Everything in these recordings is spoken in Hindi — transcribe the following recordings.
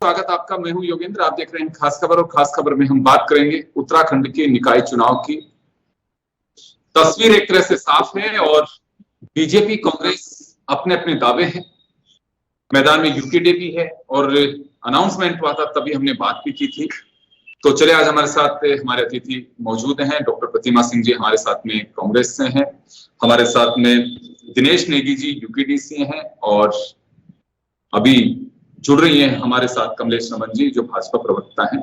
स्वागत आपका। मैं हूं योगेंद्र, आप देख रहे हैं खास खबर, और खास खबर में हम बात करेंगे उत्तराखंड के निकाय चुनाव की। तस्वीर एक तरह से साफ है और बीजेपी कांग्रेस अपने अपने दावे हैं। मैदान में यूपीए भी है और अनाउंसमेंट हुआ था तभी हमने बात भी की थी। तो चले, आज हमारे साथ हमारे अतिथि मौजूद हैं। डॉक्टर प्रतिमा सिंह जी हमारे साथ में कांग्रेस से हैं, हमारे साथ में दिनेश नेगी जी यूपीडी से हैं, और अभी जुड़ रही हैं हमारे साथ कमलेश रमन जी जो भाजपा प्रवक्ता हैं।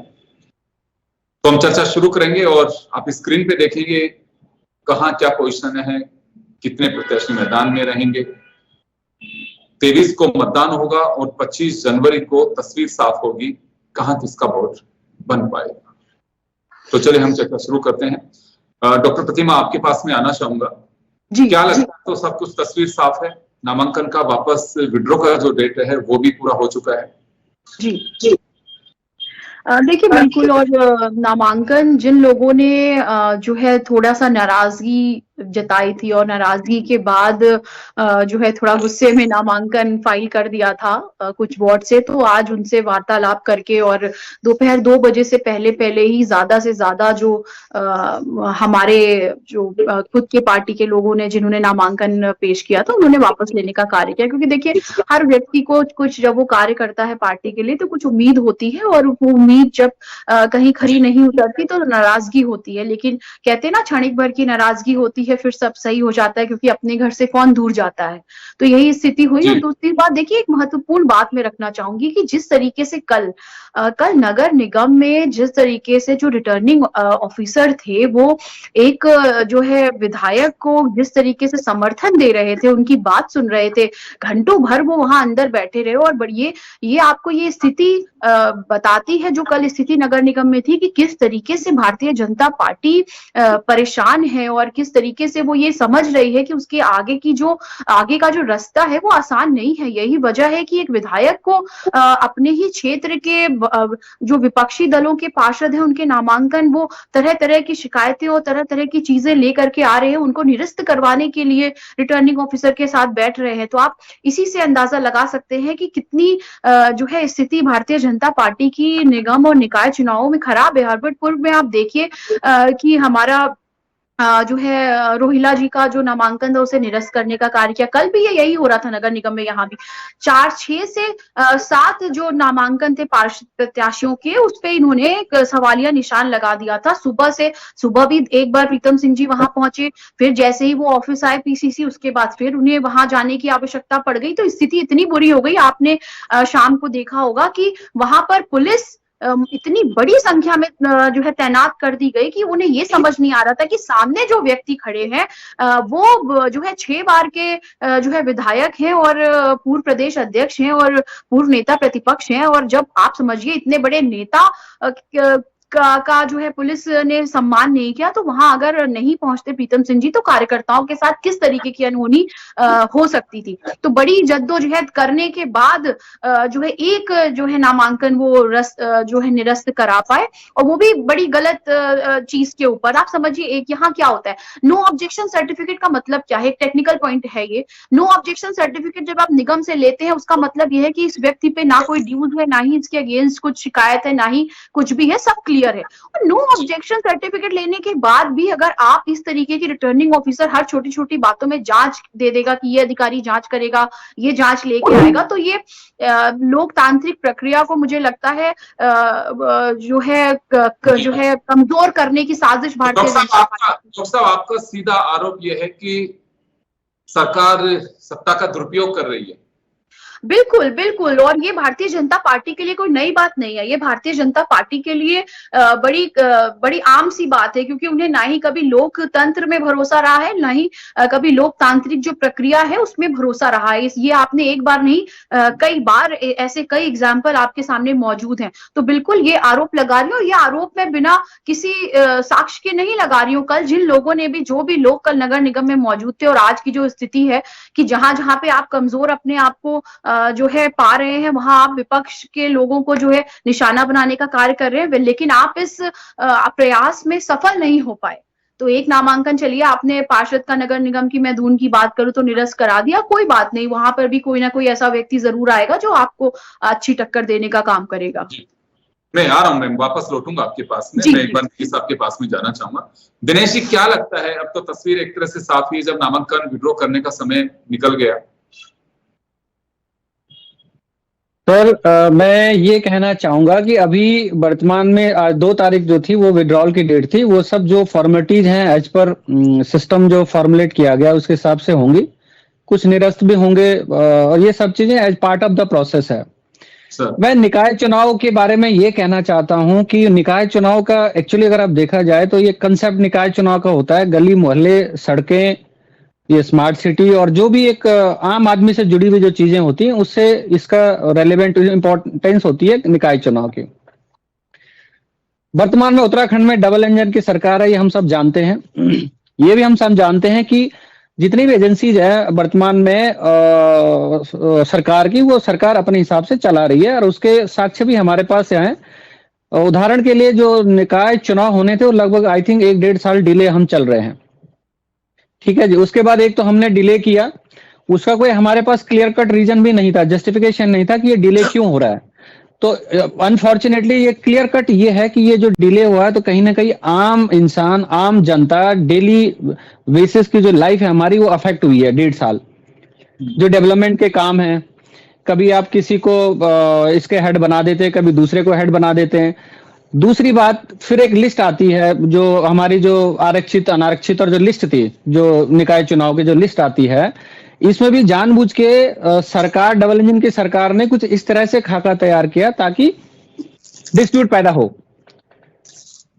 तो हम चर्चा शुरू करेंगे और आप स्क्रीन पे देखेंगे कहाँ क्या पोजीशन है, कितने प्रत्याशी मैदान में रहेंगे। 23 को मतदान होगा और 25 जनवरी को तस्वीर साफ होगी कहाँ किसका वोट बन पाएगा। तो चलिए हम चर्चा शुरू करते हैं। डॉक्टर प्रतिमा, आपके पास में आना चाहूंगा जी। क्या लगता है, तो सब कुछ तस्वीर साफ है? नामांकन का वापस विड्रॉ का जो डेट है वो भी पूरा हो चुका है जी जी। देखिए बिल्कुल, और नामांकन जिन लोगों ने जो है थोड़ा सा नाराजगी जताई थी और नाराजगी के बाद जो है थोड़ा गुस्से में नामांकन फाइल कर दिया था कुछ वार्ड से, तो आज उनसे वार्तालाप करके और दोपहर 2 बजे से पहले ही ज्यादा से ज्यादा जो हमारे जो खुद के पार्टी के लोगों ने जिन्होंने नामांकन पेश किया था उन्होंने वापस लेने का कार्य किया। क्योंकि देखिए हर व्यक्ति को कुछ जब वो कार्य करता है पार्टी के लिए तो कुछ उम्मीद होती है, और वो उम्मीद जब कहीं खरी नहीं उतरती तो नाराजगी होती है। लेकिन कहते हैं ना, क्षणिक भर की नाराजगी होती है फिर सब सही हो जाता है, क्योंकि अपने घर से कौन दूर जाता है। तो यही स्थिति हुई। और दूसरी बात देखिए, एक महत्वपूर्ण बात मैं रखना चाहूंगी कि जिस तरीके से कल नगर निगम में जिस तरीके से जो रिटर्निंग ऑफिसर थे वो एक जो है विधायक को जिस तरीके से समर्थन दे रहे थे, उनकी बात सुन रहे थे, घंटों भर वो वहां अंदर बैठे रहे। और ये आपको ये स्थिति बताती है जो कल स्थिति नगर निगम में थी कि किस तरीके से भारतीय जनता पार्टी परेशान है और किस तरीके से वो ये समझ रही है कि उसके आगे का जो रास्ता है वो आसान नहीं है। यही वजह है कि एक विधायक को अपने ही क्षेत्र के जो विपक्षी दलों के पार्षद हैं उनके नामांकन वो तरह तरह की शिकायतें और तरह तरह की चीजें लेकर के आ रहे हैं, उनको निरस्त करवाने के लिए रिटर्निंग ऑफिसर के साथ बैठ रहे हैं। तो आप इसी से अंदाजा लगा सकते हैं कि कितनी जो है स्थिति भारतीय जनता पार्टी की निगम और निकाय चुनावों में खराब है। हरबटपुर में आप देखिए कि हमारा जो है रोहिला जी का जो नामांकन था उसे निरस्त करने का कार्य किया। कल भी यही हो रहा था नगर निगम में, यहाँ भी 6 से 7 जो नामांकन थे पार्षद प्रत्याशियों के, उस पे इन्होंने एक सवालिया निशान लगा दिया था। सुबह भी एक बार प्रीतम सिंह जी वहां पहुंचे, फिर जैसे ही वो ऑफिस आए पीसीसी, उसके बाद फिर उन्हें वहां जाने की आवश्यकता पड़ गई। तो स्थिति इतनी बुरी हो गई, आपने शाम को देखा होगा कि वहां पर पुलिस इतनी बड़ी संख्या में जो है तैनात कर दी गई कि उन्हें ये समझ नहीं आ रहा था कि सामने जो व्यक्ति खड़े हैं वो जो है 6 बार के जो है विधायक हैं और पूर्व प्रदेश अध्यक्ष हैं और पूर्व नेता प्रतिपक्ष हैं। और जब आप समझिए इतने बड़े नेता का जो है पुलिस ने सम्मान नहीं किया, तो वहां अगर नहीं पहुंचते प्रीतम सिंह जी तो कार्यकर्ताओं के साथ किस तरीके की अनहोनी हो सकती थी। तो बड़ी जद्दोजहद करने के बाद जो है एक जो है नामांकन वो जो है निरस्त करा पाए, और वो भी बड़ी गलत चीज के ऊपर। आप समझिए एक यहाँ क्या होता है, नो ऑब्जेक्शन सर्टिफिकेट का मतलब क्या है, एक टेक्निकल पॉइंट है ये। नो ऑब्जेक्शन सर्टिफिकेट जब आप निगम से लेते हैं उसका मतलब ये है कि इस व्यक्ति पे ना कोई ड्यूज है, ना ही इसके अगेंस्ट कुछ शिकायत है, ना ही कुछ भी है, सब क्लियर है। और नो ऑब्जेक्शन सर्टिफिकेट लेने के बाद भी अगर आप इस तरीके की रिटर्निंग ऑफिसर हर छोटी छोटी बातों में जांच दे देगा कि ये अधिकारी जांच करेगा, ये जांच लेके आएगा, तो ये लोकतांत्रिक प्रक्रिया को मुझे लगता है जो है कमजोर करने की साजिश भारतीय जनता पार्टी। डॉक्टर साहब, आपका सीधा आरोप यह है कि सरकार सत्ता का दुरुपयोग कर रही है। बिल्कुल बिल्कुल, और ये भारतीय जनता पार्टी के लिए कोई नई बात नहीं है। ये भारतीय जनता पार्टी के लिए बड़ी आम सी बात है, क्योंकि उन्हें ना ही कभी लोकतंत्र में भरोसा रहा है, ना ही कभी लोकतांत्रिक जो प्रक्रिया है उसमें भरोसा रहा है। ये आपने एक बार नहीं कई बार ऐसे कई एग्जाम्पल आपके सामने मौजूद हैं। तो बिल्कुल ये आरोप लगा रही हूँ, ये आरोप मैं बिना किसी साक्ष्य के नहीं लगा रही हूँ। कल जिन लोगों ने भी, जो भी लोग कल नगर निगम में मौजूद थे, और आज की जो स्थिति है कि जहां जहां पे आप कमजोर अपने आप को जो है पा रहे हैं, वहां आप विपक्ष के लोगों को जो है निशाना बनाने का कार्य कर रहे हैं, लेकिन आप इस प्रयास में सफल नहीं हो पाए। तो एक नामांकन चलिए आपने पार्षद का नगर निगम की मैं दून की बात करूं तो निरस्त करा दिया, कोई बात नहीं, वहां पर भी कोई ना कोई ऐसा व्यक्ति जरूर आएगा जो आपको अच्छी टक्कर देने का काम करेगा। मैं आ रहा हूँ मैम, वापस लौटूंगा आपके पास में। मैं एक बार साहब के पास में जाना चाहूंगा। दिनेश जी, क्या लगता है, अब तो तस्वीर एक तरह से साफ ही, जब नामांकन विड्रॉ करने का समय निकल गया। सर, मैं ये कहना चाहूंगा कि अभी वर्तमान में 2 तारीख जो थी वो विड्रॉल की डेट थी, वो सब जो फॉर्मेलिटीज हैं एज पर सिस्टम जो फॉर्मुलेट किया गया उसके हिसाब से होंगी, कुछ निरस्त भी होंगे और ये सब चीजें as part of the process है। मैं निकाय चुनाव के बारे में ये कहना चाहता हूं कि निकाय चुनाव का एक्चुअली अगर आप देखा जाए तो ये कंसेप्ट निकाय चुनाव का होता है, गली मोहल्ले सड़कें, ये स्मार्ट सिटी और जो भी एक आम आदमी से जुड़ी हुई जो चीजें होती हैं उससे इसका रेलेवेंट इंपॉर्टेंस होती है निकाय चुनाव की। वर्तमान में उत्तराखंड में डबल इंजन की सरकार है, ये हम सब जानते हैं। ये भी हम सब जानते हैं कि जितनी भी एजेंसीज है वर्तमान में सरकार की, वो सरकार अपने हिसाब से चला रही है और उसके साक्ष्य भी हमारे पास हैं। उदाहरण के लिए जो निकाय चुनाव होने थे वो लगभग आई थिंक 1-1.5 साल डिले हम चल रहे हैं, ठीक है जी। उसके बाद एक तो हमने डिले किया, उसका कोई हमारे पास क्लियर कट रीजन भी नहीं था, जस्टिफिकेशन नहीं था कि ये डिले क्यों हो रहा है। तो अनफॉर्चुनेटली ये क्लियर कट ये है कि ये जो डिले हुआ है तो कहीं ना कहीं आम इंसान, आम जनता, डेली बेसिस की जो लाइफ है हमारी वो अफेक्ट हुई है। 1.5 साल जो डेवलपमेंट के काम है, कभी आप किसी को इसके हेड बना देते हैं, कभी दूसरे को हेड बना देते हैं। दूसरी बात, फिर एक लिस्ट आती है जो हमारी जो आरक्षित अनारक्षित और जो लिस्ट थी, जो निकाय चुनाव की जो लिस्ट आती है, इसमें भी जानबूझ के सरकार, डबल इंजन की सरकार ने कुछ इस तरह से खाका तैयार किया ताकि डिस्प्यूट पैदा हो।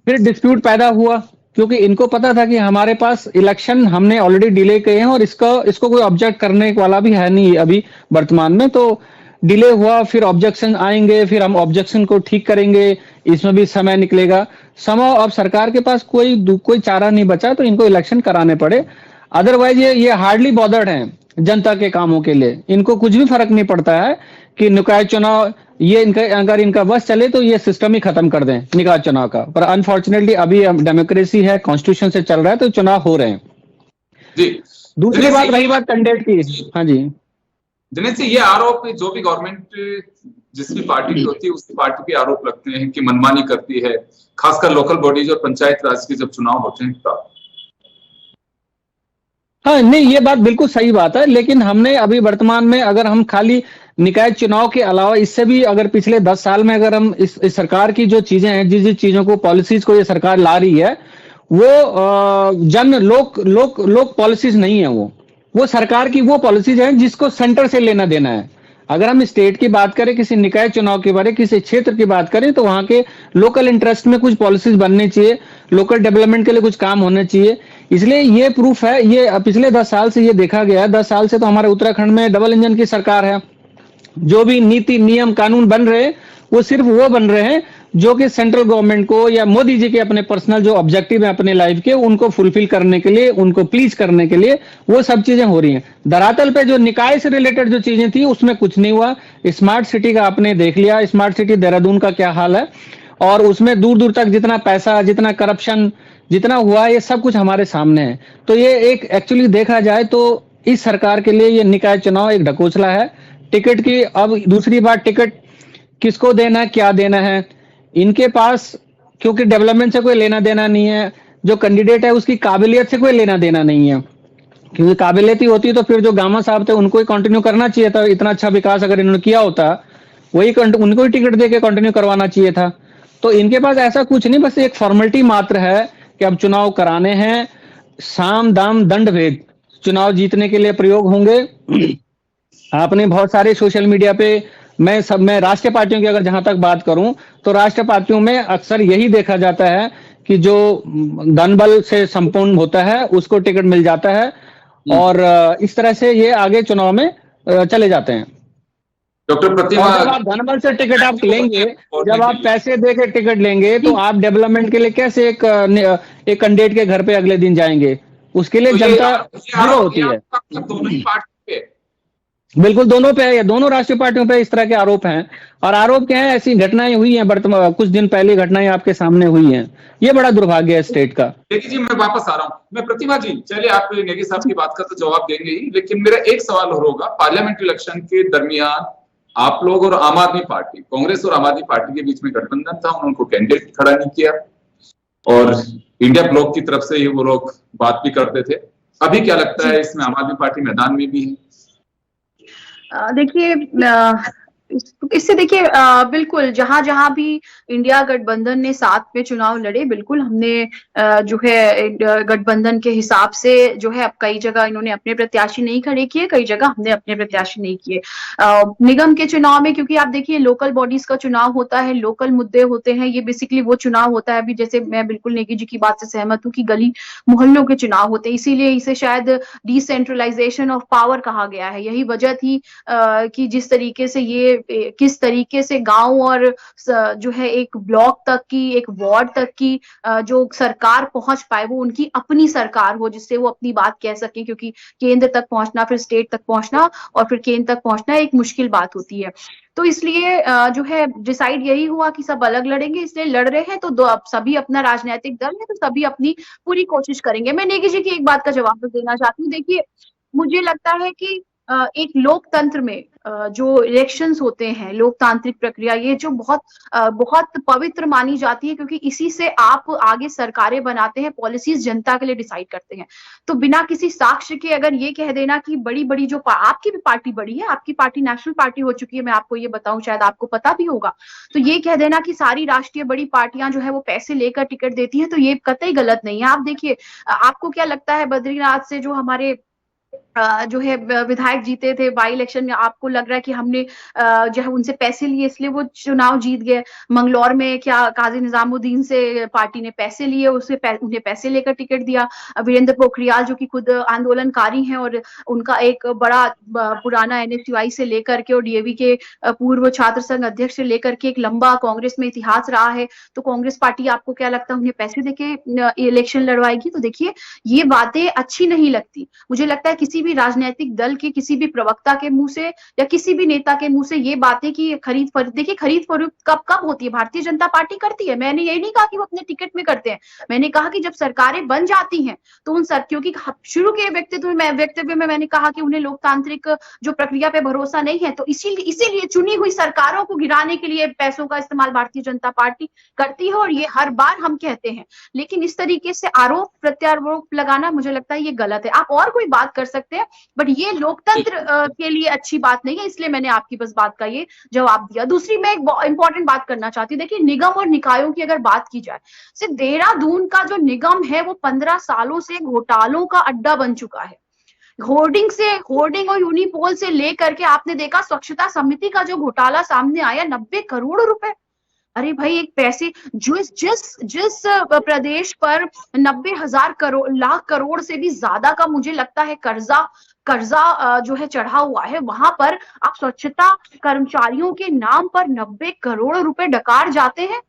फिर डिस्प्यूट पैदा हुआ क्योंकि इनको पता था कि हमारे पास इलेक्शन हमने ऑलरेडी डिले किए हैं और इसको कोई ऑब्जेक्ट करने वाला भी है नहीं अभी वर्तमान में। तो डिले हुआ, फिर ऑब्जेक्शन आएंगे, फिर हम ऑब्जेक्शन को ठीक करेंगे, इसमें भी समय निकलेगा। समय अब सरकार के पास कोई चारा नहीं बचा तो इनको इलेक्शन कराने पड़े। अदरवाइज ये हार्डली बॉदर्ड हैं जनता के कामों के लिए, इनको कुछ भी फर्क नहीं पड़ता है कि निकाय चुनाव ये अगर इनका बस चले तो ये सिस्टम ही खत्म कर दें निकाय चुनाव का। पर अनफॉर्चुनेटली अभी डेमोक्रेसी है, कॉन्स्टिट्यूशन से चल रहा है तो चुनाव हो रहे हैं जी। दूसरी बात रही बात कैंडिडेट की। हाँ जी दिनेश जी, ये आरोप जो भी गवर्नमेंट जिस भी पार्टी की होती है उसी पार्टी पे आरोप लगते हैं कि मनमानी करती है, खासकर लोकल बॉडीज और पंचायत राज के जब चुनाव होते हैं तब। हाँ नहीं, ये बात बिल्कुल सही बात है, लेकिन हमने अभी वर्तमान में अगर हम खाली निकाय चुनाव के अलावा इससे भी अगर पिछले 10 साल में अगर हम इस सरकार की जो चीजें हैं, जिस चीजों को, पॉलिसीज को ये सरकार ला रही है, वो लोक पॉलिसीज नहीं है, वो सरकार की वो पॉलिसीज हैं जिसको सेंटर से लेना देना है। अगर हम स्टेट की बात करें, किसी निकाय चुनाव के बारे, किसी क्षेत्र की बात करें, तो वहां के लोकल इंटरेस्ट में कुछ पॉलिसीज बननी चाहिए, लोकल डेवलपमेंट के लिए कुछ काम होने चाहिए। इसलिए ये प्रूफ है, ये पिछले 10 साल से ये देखा गया है। 10 साल से तो हमारे उत्तराखंड में डबल इंजन की सरकार है। जो भी नीति, नियम, कानून बन रहे हैं वो सिर्फ वो बन रहे हैं जो कि सेंट्रल गवर्नमेंट को या मोदी जी के अपने पर्सनल जो ऑब्जेक्टिव है अपने लाइफ के, उनको फुलफिल करने के लिए, उनको प्लीज करने के लिए वो सब चीजें हो रही हैं। धरातल पे जो निकाय से रिलेटेड जो चीजें थी उसमें कुछ नहीं हुआ। स्मार्ट सिटी का आपने देख लिया, स्मार्ट सिटी देहरादून का क्या हाल है, और उसमें दूर दूर तक जितना पैसा, जितना करप्शन, जितना हुआ, ये सब कुछ हमारे सामने है। तो ये एक एक्चुअली देखा जाए तो इस सरकार के लिए ये निकाय चुनाव एक ढकोसला है टिकट की। अब दूसरी बात, टिकट किसको देना है, क्या देना है, इनके पास क्योंकि डेवलपमेंट से कोई लेना देना नहीं है, जो कैंडिडेट है उसकी काबिलियत से कोई लेना देना नहीं है, क्योंकि काबिलियत ही होती तो फिर जो गामा साहब थे उनको ही कंटिन्यू करना चाहिए था। इतना अच्छा विकास अगर इन्होंने किया होता वही उनको ही टिकट देके कंटिन्यू करवाना चाहिए था। तो इनके पास ऐसा कुछ नहीं, बस एक फॉर्मेलिटी मात्र है कि अब चुनाव कराने हैं, साम दाम दंड भेद चुनाव जीतने के लिए प्रयोग होंगे। आपने बहुत सारे सोशल मीडिया पे, मैं राष्ट्रीय पार्टियों की अगर जहां तक बात करूं तो राष्ट्रीय पार्टियों में अक्सर यही देखा जाता है कि जो धन बल से संपूर्ण होता है उसको टिकट मिल जाता है, और इस तरह से ये आगे चुनाव में चले जाते हैं। डॉक्टर प्रतिमा, जब आप धन बल से टिकट आप लेंगे, जब आप पैसे दे के टिकट लेंगे, तो आप डेवलपमेंट के लिए कैसे एक कैंडिडेट के घर पे अगले दिन जाएंगे? उसके लिए जनता जीरो होती है। बिल्कुल, दोनों पे, दोनों राष्ट्रीय पार्टियों पे इस तरह के आरोप हैं। और आरोप क्या है, ऐसी घटनाएं हुई हैं, वर्तमान कुछ दिन पहले घटनाएं आपके सामने हुई हैं। ये बड़ा दुर्भाग्य है स्टेट का। देखिए जी, मैं वापस आ रहा हूं। मैं प्रतिभा जी, चलिए आप नेगी साहब की बात का तो जवाब देंगे ही, लेकिन मेरा एक सवाल और होगा। पार्लियामेंट इलेक्शन के दरमियान आप लोग और आम आदमी पार्टी, कांग्रेस और आम आदमी पार्टी के बीच में गठबंधन था, उनको कैंडिडेट खड़ा नहीं किया और इंडिया ब्लॉक की तरफ से ही वो लोग बात भी करते थे। अभी क्या लगता है, इसमें आम आदमी पार्टी मैदान में भी है? देखिए, इससे देखिए, बिल्कुल जहां जहां भी इंडिया गठबंधन ने साथ में चुनाव लड़े, बिल्कुल हमने जो है गठबंधन के हिसाब से जो है, अब कई जगह इन्होंने अपने प्रत्याशी नहीं खड़े किए, कई जगह हमने अपने प्रत्याशी नहीं किए। निगम के चुनाव में, क्योंकि आप देखिए लोकल बॉडीज का चुनाव होता है, लोकल मुद्दे होते हैं, ये बेसिकली वो चुनाव होता है। अभी जैसे मैं बिल्कुल नेगी जी की बात से सहमत हूँ कि गली मोहल्लों के चुनाव होते हैं, इसीलिए इसे शायद डिसेंट्रलाइजेशन ऑफ पावर कहा गया है। यही वजह थी कि जिस तरीके से किस तरीके से गांव और जो है एक ब्लॉक तक की, एक वार्ड तक की जो सरकार पहुंच पाए, वो उनकी अपनी सरकार हो, जिससे वो अपनी बात कह सके, क्योंकि केंद्र तक पहुंचना, फिर स्टेट तक पहुंचना और फिर केंद्र तक पहुंचना एक मुश्किल बात होती है। तो इसलिए जो है डिसाइड यही हुआ कि सब अलग लड़ेंगे, इसलिए लड़ रहे हैं तो अब सभी अपना राजनीतिक दल है, तो सभी अपनी पूरी कोशिश करेंगे। मैं नेगी जी की एक बात का जवाब देना चाहती हूँ। देखिए, मुझे लगता है कि एक लोकतंत्र में जो इलेक्शंस होते हैं, लोकतांत्रिक प्रक्रिया, ये जो बहुत पवित्र मानी जाती है, क्योंकि इसी से आप आगे सरकारें बनाते हैं, पॉलिसीज जनता के लिए डिसाइड करते हैं। तो बिना किसी साक्ष्य के अगर ये कह देना कि बड़ी बड़ी जो आपकी भी पार्टी बड़ी है, आपकी पार्टी नेशनल पार्टी हो चुकी है, मैं आपको ये बताऊं, शायद आपको पता भी होगा, तो ये कह देना कि सारी राष्ट्रीय बड़ी पार्टियां जो है वो पैसे लेकर टिकट देती हैं, तो ये कतई गलत नहीं है। आप देखिए, आपको क्या लगता है, बद्रीनाथ से जो हमारे जो है विधायक जीते थे बाई इलेक्शन में, आपको लग रहा है कि हमने जो है उनसे पैसे लिए इसलिए वो चुनाव जीत गए? मंगलौर में क्या काजी निजामुद्दीन से पार्टी ने पैसे लिए, उन्हें पैसे लेकर टिकट दिया? वीरेंद्र पोखरियाल जो कि खुद आंदोलनकारी हैं, और उनका एक बड़ा पुराना एनएसयूआई से लेकर के और डीएवी के पूर्व छात्र संघ अध्यक्ष से लेकर के एक लंबा कांग्रेस में इतिहास रहा है, तो कांग्रेस पार्टी आपको क्या लगता है उन्हें पैसे देके इलेक्शन लड़वाएगी? तो देखिए, ये बातें अच्छी नहीं लगती। मुझे लगता है किसी भी राजनीतिक दल के किसी भी प्रवक्ता के मुंह से या किसी भी नेता के मुंह से ये बातें कि खरीद फरोख्त, देखिए खरीद फरोख्त कब कब होती है? भारतीय जनता पार्टी करती है। मैंने ये नहीं कहा कि वो अपने टिकट में करते हैं, मैंने कहा कि जब सरकारें बन जाती हैं तो उन क्योंकि शुरू के वक्तव्य में मैंने कहा कि उन्हें लोकतांत्रिक जो प्रक्रिया पे भरोसा नहीं है, तो इसीलिए चुनी हुई सरकारों को गिराने के लिए पैसों का इस्तेमाल भारतीय जनता पार्टी करती है, और ये हर बार हम कहते हैं। लेकिन इस तरीके से आरोप प्रत्यारोप लगाना, मुझे लगता है ये गलत है। आप और कोई बात कर सकते हैं, बट ये लोकतंत्र के लिए अच्छी बात नहीं है, इसलिए मैंने आपकी बस बात का ये जवाब दिया। दूसरी मैं एक इंपॉर्टेंट बात करना चाहती हूँ। देखिए, निगम और निकायों की अगर बात की जाए, सिर्फ देहरादून का जो निगम है वो 15 सालों से घोटालों का अड्डा बन चुका है। होर्डिंग और यूनिपोल से लेकर के आपने देखा स्वच्छता समिति का जो घोटाला सामने आया, 90 करोड़ रुपए। अरे भाई, एक पैसे जिस प्रदेश पर 90,000 लाख करोड़ से भी ज्यादा का मुझे लगता है कर्जा जो है चढ़ा हुआ है, वहां पर आप स्वच्छता कर्मचारियों के नाम पर 90 करोड़ रुपए डकार जाते हैं।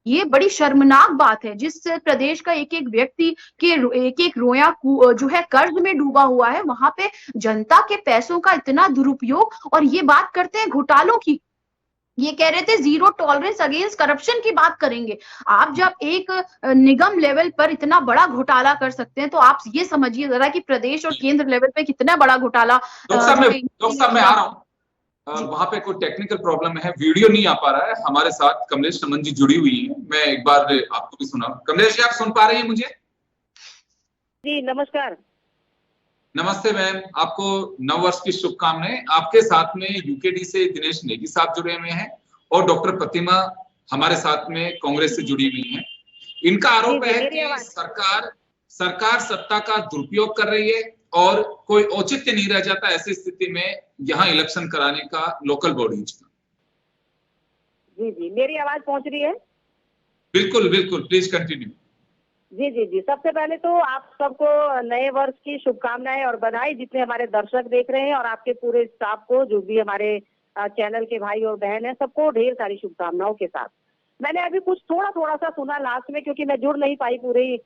ये बड़ी शर्मनाक बात है। जिस प्रदेश का एक एक व्यक्ति के एक एक रोया जो है कर्ज में डूबा हुआ है, वहां पे जनता के पैसों का इतना दुरुपयोग, और ये बात करते हैं घोटालों की। ये कह रहे थे जीरो टॉलरेंस अगेंस्ट करप्शन की बात करेंगे। आप जब एक निगम लेवल पर इतना बड़ा घोटाला कर सकते हैं, तो आप ये समझिए जरा कि प्रदेश और केंद्र लेवल पे कितना बड़ा घोटाला। डॉक्टर साहब मैं आ रहा हूँ, वहां पे कोई टेक्निकल प्रॉब्लम है, वीडियो नहीं आ पा रहा है। हमारे साथ कमलेश नमन जी जुड़ी हुई है, मैं एक बार आपको भी सुना। कमलेश जी, आप सुन पा रहे हैं मुझे? जी नमस्कार। नमस्ते मैम, आपको नव वर्ष की शुभकामनाएं। आपके साथ में यूकेडी से दिनेश नेगी साहब जुड़े हुए हैं और डॉक्टर प्रतिमा हमारे साथ में कांग्रेस से जुड़ी हुई हैं। इनका आरोप है कि सरकार सत्ता का दुरुपयोग कर रही है और कोई औचित्य नहीं रह जाता ऐसी स्थिति में यहाँ इलेक्शन कराने का लोकल बॉडीज का। जी जी, मेरी आवाज पहुंच रही है? बिल्कुल बिल्कुल, प्लीज कंटिन्यू। जी जी जी, सबसे पहले तो आप सबको नए वर्ष की शुभकामनाएं और बधाई, जितने हमारे दर्शक देख रहे हैं, और आपके पूरे स्टाफ को, जो भी हमारे चैनल के भाई और बहन हैं, सबको ढेर सारी शुभकामनाओं के साथ। मैंने अभी कुछ थोड़ा सा सुना लास्ट में, क्योंकि मैं जुड़ नहीं पाई पूरी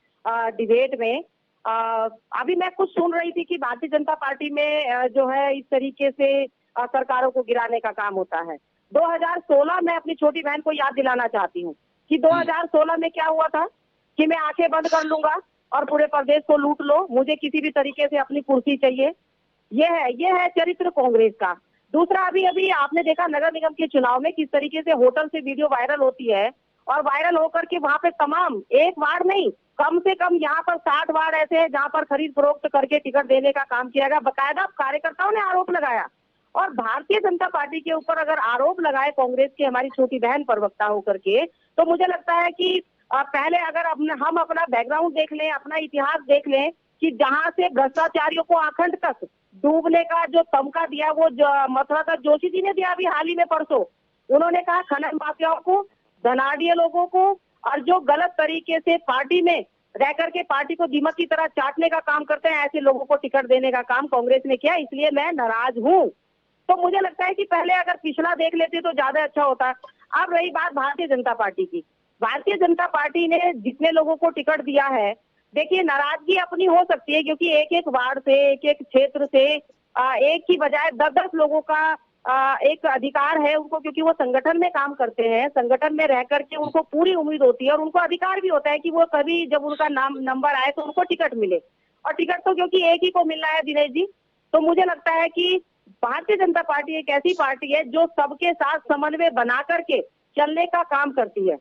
डिबेट में। अभी मैं कुछ सुन रही थी कि भारतीय जनता पार्टी में जो है इस तरीके से सरकारों को गिराने का काम होता है। 2016 में अपनी छोटी बहन को याद दिलाना चाहती हूँ कि 2016 में क्या हुआ था कि मैं आंखें बंद कर लूंगा और पूरे प्रदेश को लूट लो, मुझे किसी भी तरीके से अपनी कुर्सी चाहिए। ये है चरित्र कांग्रेस का। दूसरा, अभी आपने देखा नगर निगम के चुनाव में किस तरीके से होटल से वीडियो वायरल होती है और वायरल होकर के वहां पे तमाम, एक वार्ड नहीं, कम से कम यहाँ पर 60 वार्ड ऐसे हैं जहां पर खरीद फरोख्त करके टिकट देने का काम किया गया। बकायदा कार्यकर्ताओं ने आरोप लगाया। और भारतीय जनता पार्टी के ऊपर अगर आरोप लगाए कांग्रेस की हमारी छोटी बहन प्रवक्ता होकर के, तो मुझे लगता है कि पहले अगर हम अपना बैकग्राउंड देख लें, अपना इतिहास देख लें कि जहां से भ्रष्टाचारियों को आखंड तक डूबने का जो तमका दिया वो मथुरादास जोशी जी ने दिया अभी हाल ही में परसों। उन्होंने कहा खनन माफियाओं को, धनाढ़ी लोगों को और जो गलत तरीके से पार्टी में रह करके पार्टी को दीमक की तरह चाटने का काम करते हैं, ऐसे लोगों को टिकट देने का काम कांग्रेस ने किया। इसलिए मैं नाराज हूँ। तो मुझे लगता है कि पहले अगर पिछला देख लेते तो ज्यादा अच्छा होता। अब रही बात भारतीय जनता पार्टी की, भारतीय जनता पार्टी ने जितने लोगों को टिकट दिया है, देखिए नाराजगी अपनी हो सकती है क्योंकि एक एक वार्ड से, एक एक क्षेत्र से एक की बजाय 10-10 लोगों का एक अधिकार है उनको, क्योंकि वो संगठन में काम करते हैं, संगठन में रह करके उनको पूरी उम्मीद होती है और उनको अधिकार भी होता है कि वो कभी जब उनका नंबर आए तो उनको टिकट मिले। और टिकट तो क्योंकि एक ही को मिल रहा है दिनेश जी, तो मुझे लगता है कि भारतीय जनता पार्टी एक ऐसी पार्टी है जो सबके साथ समन्वय बना करके चलने का काम करती है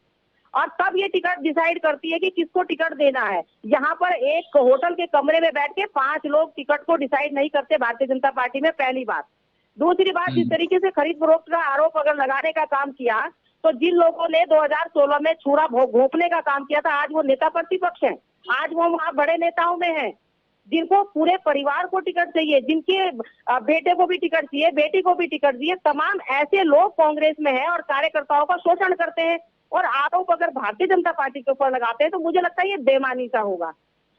और तब ये टिकट डिसाइड करती है कि किसको टिकट देना है। यहाँ पर एक होटल के कमरे में बैठ के 5 लोग टिकट को डिसाइड नहीं करते भारतीय जनता पार्टी में, पहली बात। दूसरी बात, जिस तरीके से खरीद फरोख्त का आरोप अगर लगाने का काम किया, तो जिन लोगों ने 2016 में छुरा घोंपने का काम किया था, आज वो नेता प्रतिपक्ष हैं, आज वो वहां बड़े नेताओं में हैं, जिनको पूरे परिवार को टिकट चाहिए, जिनके बेटे को भी टिकट चाहिए, बेटी को भी टिकट चाहिए, तमाम ऐसे लोग कांग्रेस में हैं और कार्यकर्ताओं का शोषण करते हैं और आरोप अगर भारतीय जनता पार्टी के ऊपर लगाते हैं तो मुझे लगता है ये बेईमानी सा होगा।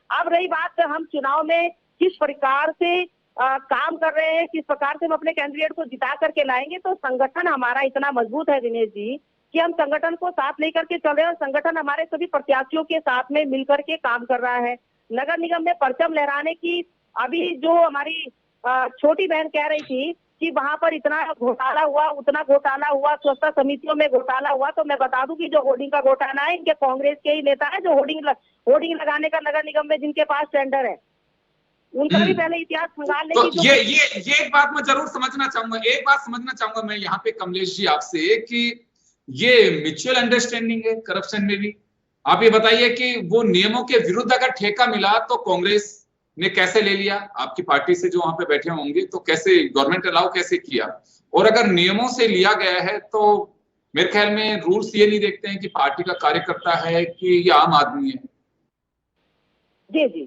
अब रही बात हम चुनाव में किस प्रकार से काम कर रहे हैं, किस प्रकार से हम अपने कैंडिडेट को जिता करके लाएंगे, तो संगठन हमारा इतना मजबूत है दिनेश जी कि हम संगठन को साथ लेकर के चले और संगठन हमारे सभी प्रत्याशियों के साथ में मिलकर के काम कर रहा है। नगर निगम में परचम लहराने की अभी जो हमारी छोटी बहन कह रही थी कि वहां पर इतना घोटाला हुआ, उतना घोटाला हुआ, स्वच्छता समितियों में घोटाला हुआ, तो मैं बता दूं कि जो होर्डिंग का घोटाला है, इनके कांग्रेस के ही नेता है जो होर्डिंग लगाने का नगर निगम में जिनके पास टेंडर है, उनका भी पहले इतिहास खंगालने तो की ये एक बात मैं जरूर समझना चाहूंगा, एक बात समझना चाहूंगा मैं यहाँ पे कमलेश जी आपसे कि ये म्यूचुअल अंडरस्टैंडिंग है करप्शन में भी। आप ये बताइए कि वो नियमों के विरुद्ध अगर ठेका मिला तो कांग्रेस ने कैसे ले लिया, आपकी पार्टी से जो वहां पे बैठे होंगे, तो कैसे गवर्नमेंट अलाउ कैसे किया, और अगर नियमों से लिया गया है तो मेरे ख्याल में रूल्स ये नहीं देखते हैं कि पार्टी का कार्यकर्ता है कि ये आम आदमी है। जी जी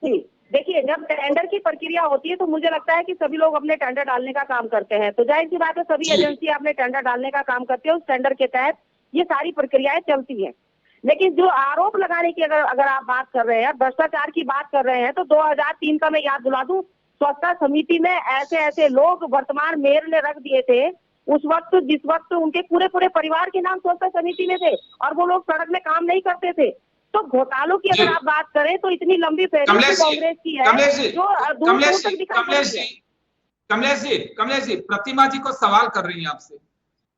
जी, देखिए जब टेंडर की प्रक्रिया होती है तो मुझे लगता है कि सभी लोग अपने टेंडर डालने का काम करते हैं, तो जाहिर सी बात है सभी एजेंसी अपने टेंडर डालने का काम करती है, उस टेंडर के तहत ये सारी प्रक्रियाएं चलती हैं। लेकिन जो आरोप लगाने की अगर आप बात कर रहे हैं, भ्रष्टाचार की बात कर रहे हैं, तो 2003 का मैं याद दिला दूं, स्वच्छता समिति में ऐसे ऐसे लोग वर्तमान मेयर ने रख दिए थे उस वक्त, जिस वक्त उनके पूरे परिवार के नाम स्वच्छता समिति में थे और वो लोग सड़क में काम नहीं करते थे। तो घोटालों की अगर आप बात करें तो इतनी लंबी फहरिस्त कांग्रेस की है जो कमलेश जी प्रतिमा जी को सवाल कर रही हैं आपसे।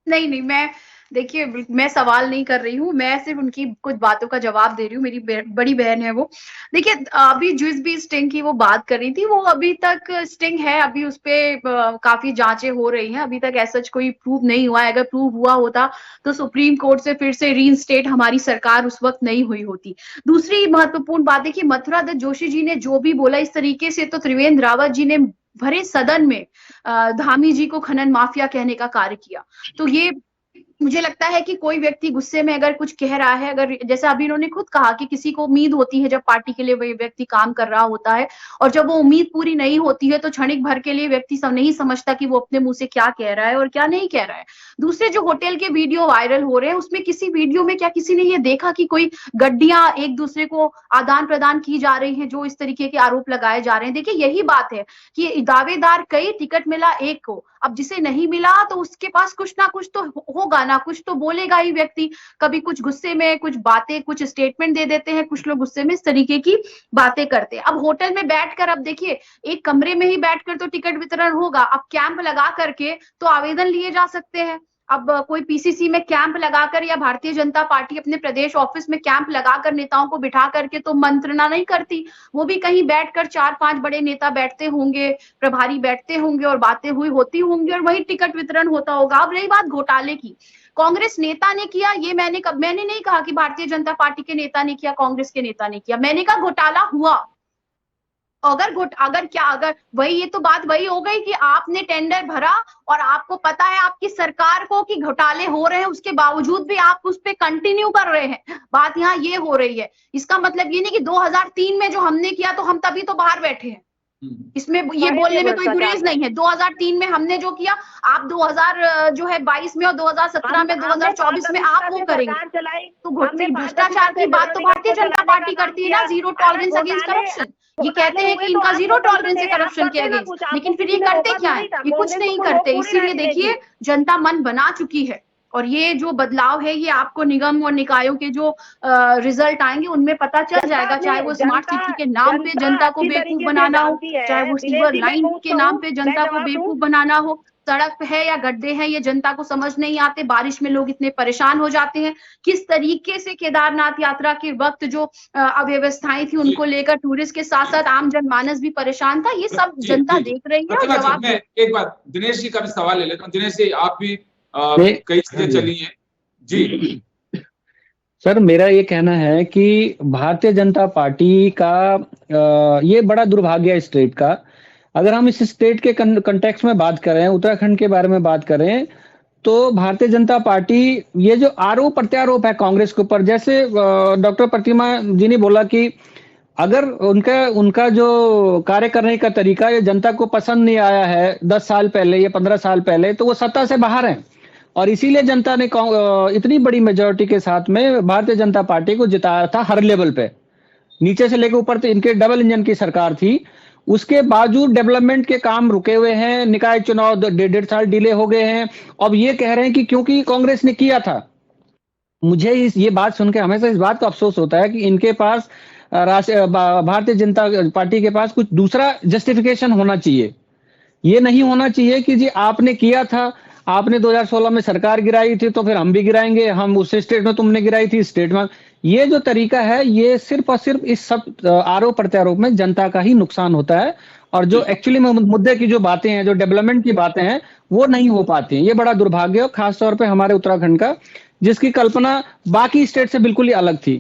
नहीं, मैं देखिए मैं सवाल नहीं कर रही हूँ, मैं सिर्फ उनकी कुछ बातों का जवाब दे रही हूँ। मेरी बड़ी बहन है वो। देखिए अभी जिस भी स्टिंग की वो बात कर रही थी, वो अभी तक स्टिंग है, अभी उस पे काफी जांचें हो रही हैं, अभी तक ऐसा कोई प्रूव नहीं हुआ है। अगर प्रूव हुआ होता तो सुप्रीम कोर्ट से फिर से रीइंस्टेट हमारी सरकार उस वक्त नहीं हुई होती। दूसरी महत्वपूर्ण बात है कि मथुरादास जोशी जी ने जो भी बोला, इस तरीके से तो त्रिवेंद्र रावत जी ने भरे सदन में धामी जी को खनन माफिया कहने का कार्य किया। तो ये मुझे लगता है कि कोई व्यक्ति गुस्से में अगर कुछ कह रहा है, अगर जैसा अभी इन्होंने खुद कहा कि किसी को उम्मीद होती है जब पार्टी के लिए वही व्यक्ति काम कर रहा होता है, और जब वो उम्मीद पूरी नहीं होती है तो क्षणिक भर के लिए व्यक्ति नहीं समझता कि वो अपने मुंह से क्या कह रहा है और क्या नहीं कह रहा है। दूसरे जो होटल के वीडियो वायरल हो रहे हैं, उसमें किसी वीडियो में क्या किसी ने ये देखा कि कोई गड्डियां एक दूसरे को आदान प्रदान की जा रही है, जो इस तरीके के आरोप लगाए जा रहे हैं। देखिए यही बात है कि दावेदार कई, टिकट मिला एक को, अब जिसे नहीं मिला तो उसके पास कुछ ना कुछ तो होगा ना ना कुछ तो बोलेगा ही व्यक्ति। कभी कुछ गुस्से में कुछ बातें, कुछ स्टेटमेंट दे देते हैं, कुछ लोग गुस्से में इस तरीके की बातें करते हैं। अब होटल में बैठकर, अब देखिए एक कमरे में ही बैठकर तो टिकट वितरण होगा, अब कैंप लगा करके तो आवेदन लिए जा सकते हैं। अब कोई पीसीसी में कैंप लगाकर या भारतीय जनता पार्टी अपने प्रदेश ऑफिस में कैंप लगाकर नेताओं को बिठा करके तो मंत्रणा नहीं करती, वो भी कहीं बैठकर 4-5 बड़े नेता बैठते होंगे, प्रभारी बैठते होंगे और बातें होती होंगी और वही टिकट वितरण होता होगा। अब रही बात घोटाले की, कांग्रेस नेता ने किया, ये मैंने नहीं कहा कि भारतीय जनता पार्टी के नेता ने किया, कांग्रेस के नेता ने किया, मैंने कहा घोटाला हुआ। अगर वही, ये तो बात वही हो गई कि आपने टेंडर भरा और आपको पता है आपकी सरकार को कि घोटाले हो रहे हैं, उसके बावजूद भी आप उस पे कंटिन्यू कर रहे हैं। बात यहाँ ये हो रही है, इसका मतलब ये नहीं कि 2003 में जो हमने किया तो हम तभी तो बाहर बैठे हैं, इसमें ये बोलने में कोई गुरेज नहीं है। 2003 में हमने जो किया, आप 2022 में और 2017 में, 2024 में आप वो करेंगे। तो भ्रष्टाचार की बात तो भारतीय जनता पार्टी करती है ना, जीरो टॉलरेंस अगेंस्ट करप्शन। ये कहते हैं कि इनका जीरो टॉलरेंस है करप्शन के अगेंस्ट, लेकिन फिर ये करते क्या है? ये कुछ नहीं करते। इसीलिए देखिए जनता मन बना चुकी है, और ये जो बदलाव है ये आपको निगम और निकायों के जो रिजल्ट आएंगे उनमें पता चल जाएगा। चाहे वो स्मार्ट सिटी के नाम पे जनता को बेवकूफ बनाना हो, चाहे वो सिल्वर लाइन के नाम पे जनता को बेवकूफ बनाना हो, सड़क है या गड्ढे हैं ये जनता को समझ नहीं आते, बारिश में लोग इतने परेशान हो जाते हैं। किस तरीके से केदारनाथ यात्रा के वक्त जो अव्यवस्थाएं थी उनको लेकर टूरिस्ट के साथ साथ आम जनमानस भी परेशान था, ये सब जनता देख रही है। और जवाब मैं एक बार दिनेश जी का भी सवाल ले लेता हूँ। दिनेश जी, आप भी कई चीजें चली हैं जी। सर, मेरा ये कहना है कि भारतीय जनता पार्टी का ये बड़ा दुर्भाग्य है स्टेट का। अगर हम इस स्टेट के कंटेक्स्ट में बात करें, उत्तराखंड के बारे में बात करें, तो भारतीय जनता पार्टी ये जो आरोप प्रत्यारोप है कांग्रेस के ऊपर, जैसे डॉक्टर प्रतिमा जी ने बोला कि अगर उनका जो कार्य करने का तरीका ये जनता को पसंद नहीं आया है 10 साल पहले या 15 साल पहले, तो वो सत्ता से बाहर हैं और इसीलिए जनता ने इतनी बड़ी मेजोरिटी के साथ में भारतीय जनता पार्टी को जिताया था हर लेवल पे, नीचे से लेकर ऊपर। तो इनके डबल इंजन की सरकार थी, उसके बावजूद डेवलपमेंट के काम रुके हुए हैं, निकाय चुनाव 1.5 साल डिले हो गए हैं। अब ये कह रहे हैं कि क्योंकि कांग्रेस ने किया था। मुझे ये बात सुनकर हमेशा इस बात का अफसोस होता है कि इनके पास भारतीय जनता पार्टी के पास कुछ दूसरा जस्टिफिकेशन होना चाहिए। ये नहीं होना चाहिए कि जी आपने किया था, आपने 2016 में सरकार गिराई थी तो फिर हम भी गिराएंगे, हम उस स्टेट में तुमने गिराई थी स्टेट में। ये जो तरीका है ये सिर्फ और सिर्फ इस सब आरोप प्रत्यारोप में जनता का ही नुकसान होता है, और जो एक्चुअली में मुद्दे की जो बातें हैं, जो डेवलपमेंट की बातें हैं, वो नहीं हो पाती हैं। ये बड़ा दुर्भाग्य है, खासतौर पे हमारे उत्तराखंड का, जिसकी कल्पना बाकी स्टेट से बिल्कुल ही अलग थी।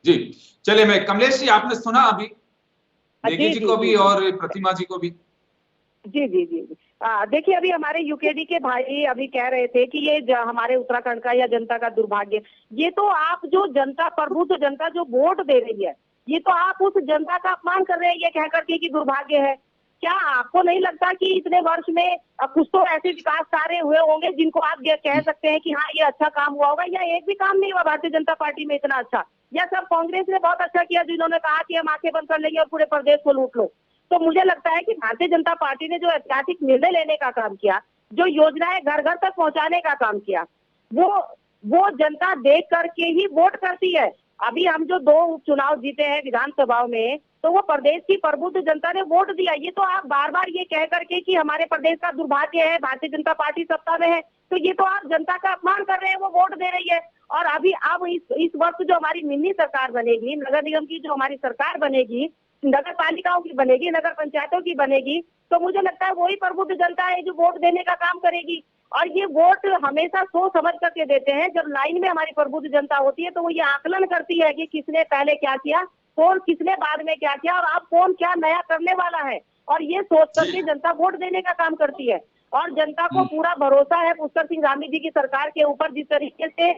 जी चलिए, मैं कमलेश जी, आपने सुना अभी नेगी जी को भी और प्रतिमा जी को भी? जी जी जी देखिए, अभी हमारे यूकेडी के भाई अभी कह रहे थे कि ये हमारे उत्तराखंड का या जनता का दुर्भाग्य, ये तो आप जो जनता, प्रबुद्ध जनता जो वोट दे रही है, ये तो आप उस जनता का अपमान कर रहे हैं ये कह करके कि दुर्भाग्य है। क्या आपको नहीं लगता कि इतने वर्ष में कुछ तो ऐसे विकास कार्य हुए होंगे जिनको आप कह सकते हैं कि हाँ ये अच्छा काम हुआ होगा? या एक भी काम नहीं हुआ भारतीय जनता पार्टी में इतना अच्छा? या सब कांग्रेस ने बहुत अच्छा किया जिन्होंने कहा कि हम आंखें बंद कर लेंगे और पूरे प्रदेश को लूट लो? तो मुझे लगता है कि भारतीय जनता पार्टी ने जो ऐतिहासिक निर्णय लेने का काम किया, जो योजनाएं घर घर तक पहुंचाने का काम किया, वो जनता देख करके ही वोट करती है। अभी हम जो 2 उपचुनाव जीते हैं विधानसभाओं में, तो वो प्रदेश की प्रबुद्ध जनता ने वोट दिया। ये तो आप बार बार ये कह करके कि हमारे प्रदेश का दुर्भाग्य है, भारतीय जनता पार्टी सत्ता में है, तो ये तो आप जनता का अपमान कर रहे हैं। वो वोट दे रही है। और अभी अब इस वर्ष जो हमारी मिनी सरकार बनेगी, नगर निगम की जो हमारी सरकार बनेगी, नगर पालिकाओं की बनेगी, नगर पंचायतों की बनेगी, तो मुझे लगता है वही प्रबुद्ध जनता है जो वोट देने का काम करेगी। और ये वोट हमेशा सोच समझ करके देते हैं। जब लाइन में हमारी प्रबुद्ध जनता होती है तो वो ये आकलन करती है कि किसने पहले क्या किया, कौन किसने बाद में क्या किया, और अब कौन क्या नया करने वाला है, और ये सोच करके जनता वोट देने का काम करती है। और जनता को पूरा भरोसा है पुष्कर सिंह धामी जी की सरकार के ऊपर। जिस तरीके से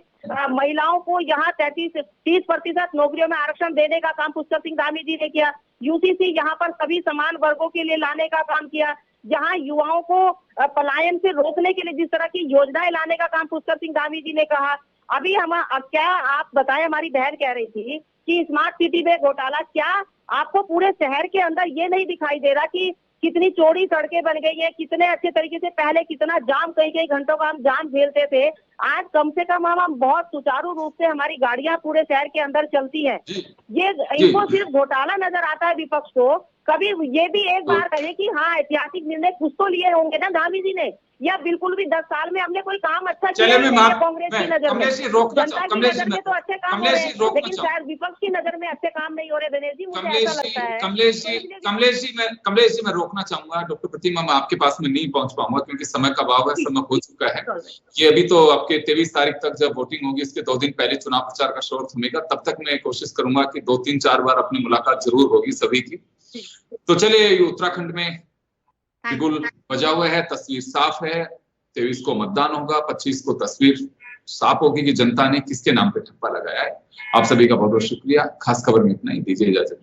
महिलाओं को यहाँ 30% नौकरियों में आरक्षण देने का काम पुष्कर सिंह धामी जी ने किया, यूसीसी यहाँ पर सभी समान वर्गों के लिए लाने का काम किया, जहाँ युवाओं को पलायन से रोकने के लिए जिस तरह की योजनाएं लाने का काम पुष्कर सिंह धामी जी ने कहा। अभी क्या आप बताएं, हमारी बहन कह रही थी कि स्मार्ट सिटी में घोटाला, क्या आपको पूरे शहर के अंदर ये नहीं दिखाई दे रहा कि कितनी चौड़ी सड़कें बन गई है, कितने अच्छे तरीके से पहले कितना जाम, कई घंटों का हम जाम झेलते थे, आज कम से कम हम बहुत सुचारू रूप से हमारी गाड़ियां पूरे शहर के अंदर चलती हैं। ये इनको सिर्फ घोटाला नजर आता है विपक्ष को। कभी ये भी एक बार कहे कि हाँ ऐतिहासिक निर्णय कुछ तो लिए होंगे ना धामी जी ने, या बिल्कुल भी 10 साल में हमने कोई काम अच्छा किया नहीं है कांग्रेस की नजर में, जनता की नजर में तो अच्छे काम हो रहे हैं, लेकिन शायद विपक्ष की नजर में अच्छे काम नहीं हो रहे। दिनेश जी मुझे ऐसा लगता है। कमलेश जी मैं रोकना चाहूंगा। डॉक्टर प्रतिमा, मैं आपके पास में नहीं पहुंच पाऊंगा क्योंकि समय का अभाव है, समय हो चुका है। ये अभी तो आपके 23 तारीख तक जब वोटिंग होगी इसके 2 दिन पहले चुनाव प्रचार का शोर थमेगा, तब तक मैं कोशिश करूंगा कि 2-3-4 बार अपनी मुलाकात जरूर होगी सभी की। तो चलिए, उत्तराखंड में बिगुल बजा हुआ है, तस्वीर साफ है। 23 को मतदान होगा, 25 को तस्वीर साफ होगी कि जनता ने किसके नाम पे ठप्पा लगाया है। आप सभी का बहुत बहुत शुक्रिया। खास खबर में इतना ही, दीजिए इजाजत।